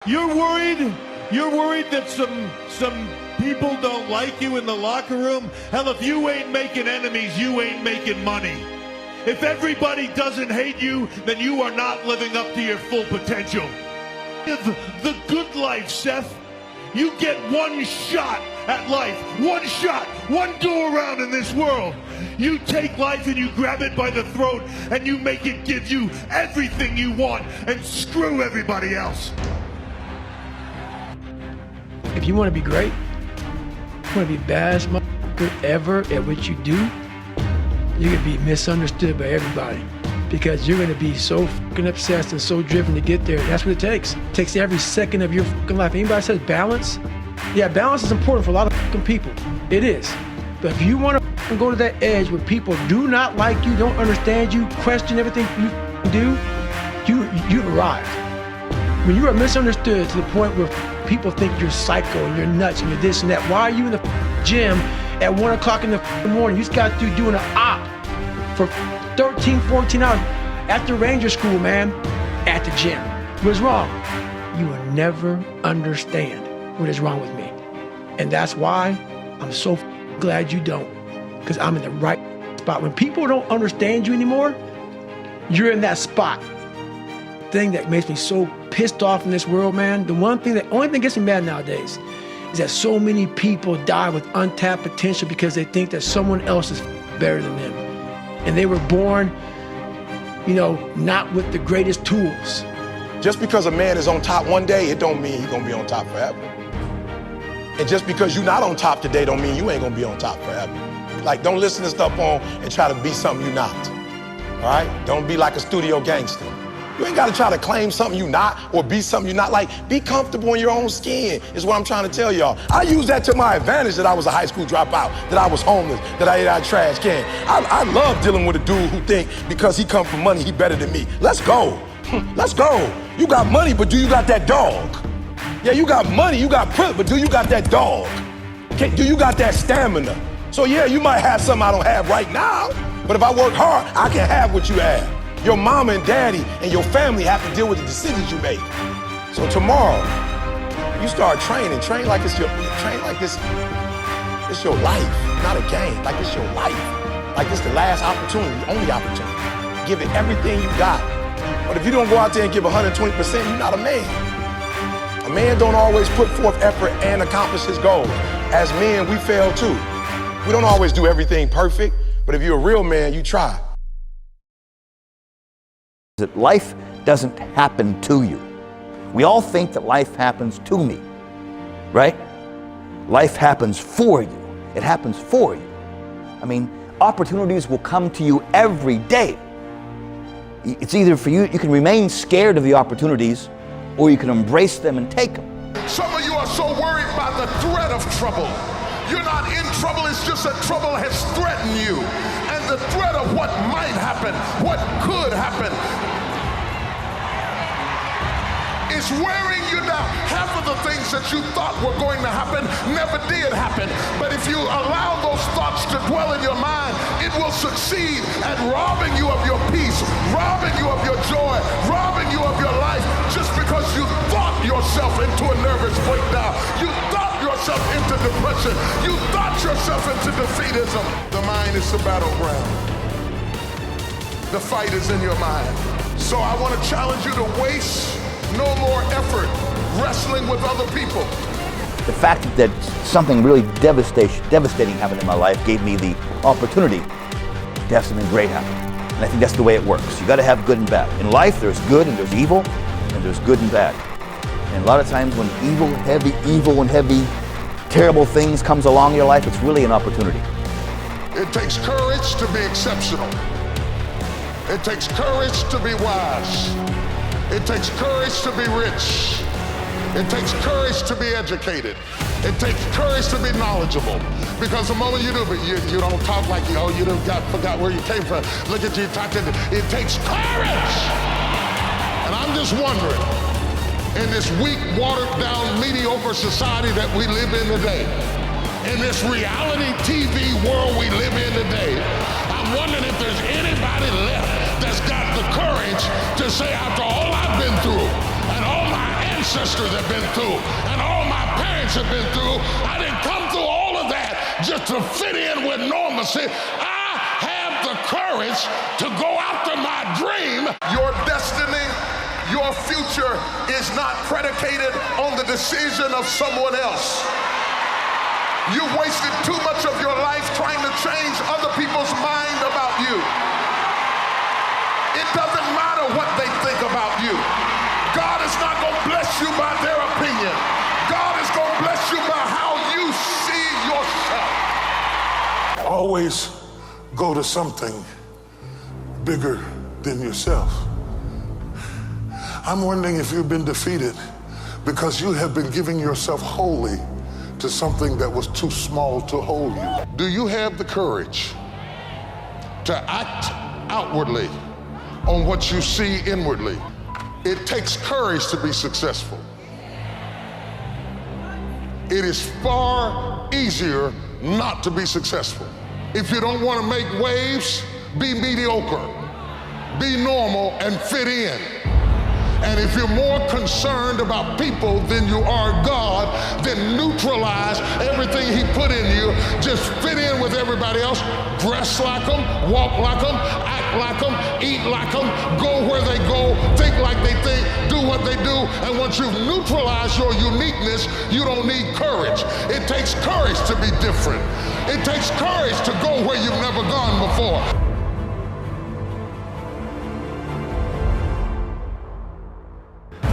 You're worried? You're worried that some people don't like you in the locker room? Hell, if you ain't making enemies, you ain't making money. If everybody doesn't hate you, then you are not living up to your full potential. The good life, Seth. You get one shot at life. One shot. One go around in this world. You take life and you grab it by the throat and you make it give you everything you want and screw everybody else. If you want to be great, you want to be the baddest motherfucker ever at what you do, you're going to be misunderstood by everybody because you're going to be so fucking obsessed and so driven to get there. That's what it takes. It takes every second of your fucking life. Anybody says balance? Yeah, balance is important for a lot of fucking people. It is. But if you want to go to that edge where people do not like you, don't understand you, question everything you do, you've arrived. When you are misunderstood to the point where people think you're psycho and you're nuts and you're this and that, why are you in the gym at 1 o'clock in the morning? You just got through doing an op for 13, 14 hours at the Ranger School, man, at the gym. What's wrong? You will never understand what is wrong with me. And that's why I'm so glad you don't, because I'm in the right spot. When people don't understand you anymore, you're in that spot. Thing that makes me so pissed off in this world, man, the only thing that gets me mad nowadays is that so many people die with untapped potential because they think that someone else is better than them. And they were born, not with the greatest tools. Just because a man is on top one day, it don't mean he's gonna be on top forever. And just because you're not on top today don't mean you ain't gonna be on top forever. Like, don't listen to stuff on and try to be something you're not, all right? Don't be like a studio gangster. You ain't gotta try to claim something you're not or be something you're not. Like, be comfortable in your own skin is what I'm trying to tell y'all. I use that to my advantage that I was a high school dropout, that I was homeless, that I ate out of trash can. I love dealing with a dude who think because he come from money, he better than me. Let's go. Let's go. You got money, but do you got that dog? Yeah, you got money, you got privilege, but do you got that dog? Do you got that stamina? So yeah, you might have something I don't have right now, but if I work hard, I can have what you have. Your mama and daddy and your family have to deal with the decisions you make. So tomorrow, you start training. Train like it's your life, not a game. Like it's your life. Like it's the last opportunity, the only opportunity. Give it everything you got. But if you don't go out there and give 120%, you're not a man. A man don't always put forth effort and accomplish his goals. As men, we fail too. We don't always do everything perfect, but if you're a real man, you try. That life doesn't happen to you. We all think that life happens to me, right? Life happens for you. It happens for you. I mean, opportunities will come to you every day. It's either for you, you can remain scared of the opportunities, or you can embrace them and take them. Some of you are so worried by the threat of trouble. You're not in trouble, it's just that trouble has threatened you. And the threat of what might happen, what could happen, is wearing you down. Half of the things that you thought were going to happen never did happen. But if you allow those thoughts to dwell in your mind, it will succeed at robbing you of your peace, robbing you of your joy, robbing you of your life, just because you thought yourself into a nervous breakdown. You thought yourself into depression. You thought yourself into defeatism. The mind is the battleground. The fight is in your mind. So I want to challenge you to waste no more effort wrestling with other people. The fact that something really devastating happened in my life gave me the opportunity to have something great happen. And I think that's the way it works. You got to have good and bad. In life, there's good and there's evil, and there's good and bad. And a lot of times when evil and heavy, terrible things comes along in your life, it's really an opportunity. It takes courage to be exceptional. It takes courage to be wise. It takes courage to be rich. It takes courage to be educated. It takes courage to be knowledgeable. Because the moment you do, but you don't talk like, you forgot where you came from. Look at you talking. It takes courage. And I'm just wondering, in this weak, watered down, mediocre society that we live in today, in this reality TV world we live in today, I'm wondering if there's anybody left that's got the courage to say, after all I've been through and all my ancestors have been through and all my parents have been through. I didn't come through all of that just to fit in with normalcy. I have the courage to go after my dream. Your destiny, your future is not predicated on the decision of someone else. You've wasted too much of your life trying to change other people's mind about you. It doesn't matter what they think about you. God is not going to bless you by their opinion. God is going to bless you by how you see yourself. Always go to something bigger than yourself. I'm wondering if you've been defeated because you have been giving yourself wholly to something that was too small to hold you. Do you have the courage to act outwardly on what you see inwardly? It takes courage to be successful. It is far easier not to be successful. If you don't want to make waves, be mediocre, be normal, and fit in. And if you're more concerned about people than you are God, then neutralize everything He put in you. Just fit in with everybody else. Dress like them, walk like them, act like them, eat like them, go where they go, think like they think, do what they do. And once you've neutralized your uniqueness, you don't need courage. It takes courage to be different. It takes courage to go where you've never gone before.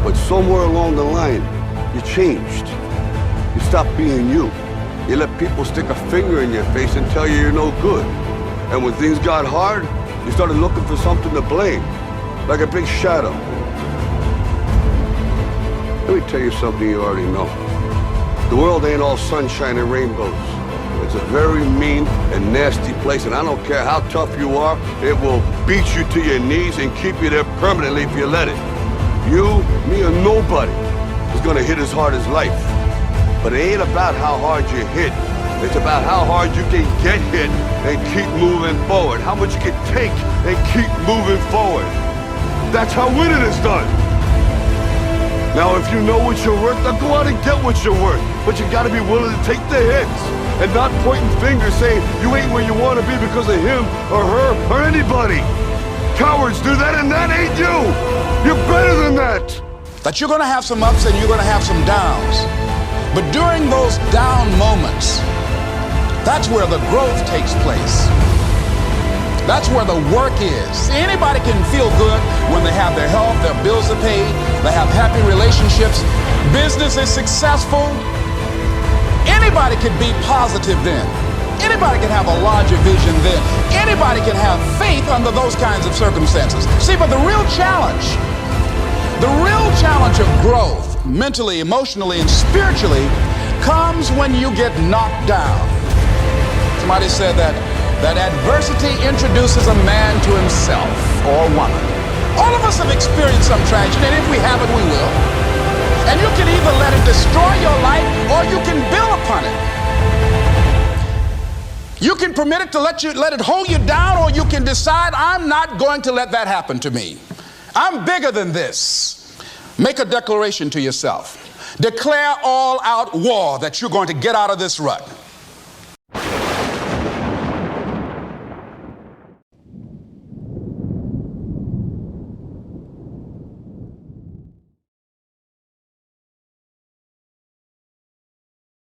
But somewhere along the line, you changed. You stopped being you. You let people stick a finger in your face and tell you you're no good. And when things got hard, you started looking for something to blame, like a big shadow. Let me tell you something you already know. The world ain't all sunshine and rainbows. It's a very mean and nasty place, and I don't care how tough you are, it will beat you to your knees and keep you there permanently if you let it. You, me, or nobody is gonna hit as hard as life. But it ain't about how hard you hit. It's about how hard you can get hit and keep moving forward. How much you can take and keep moving forward. That's how winning is done. Now, if you know what you're worth, then go out and get what you're worth. But you gotta be willing to take the hits and not pointing fingers saying you ain't where you wanna be because of him or her or anybody. Cowards do that, and that ain't you. You're better than that. That you're gonna have some ups and you're gonna have some downs. But during those down moments, that's where the growth takes place. That's where the work is. See, anybody can feel good when they have their health, their bills are paid, they have happy relationships, business is successful. Anybody can be positive then. Anybody can have a larger vision then. Anybody can have faith under those kinds of circumstances. See, but the real challenge of growth, mentally, emotionally, and spiritually, comes when you get knocked down. Somebody said that adversity introduces a man to himself or a woman. All of us have experienced some tragedy, and if we haven't, we will. And you can either let it destroy your life or you can build upon it. You can permit it to let it hold you down, or you can decide, I'm not going to let that happen to me. I'm bigger than this. Make a declaration to yourself. Declare all out war that you're going to get out of this rut.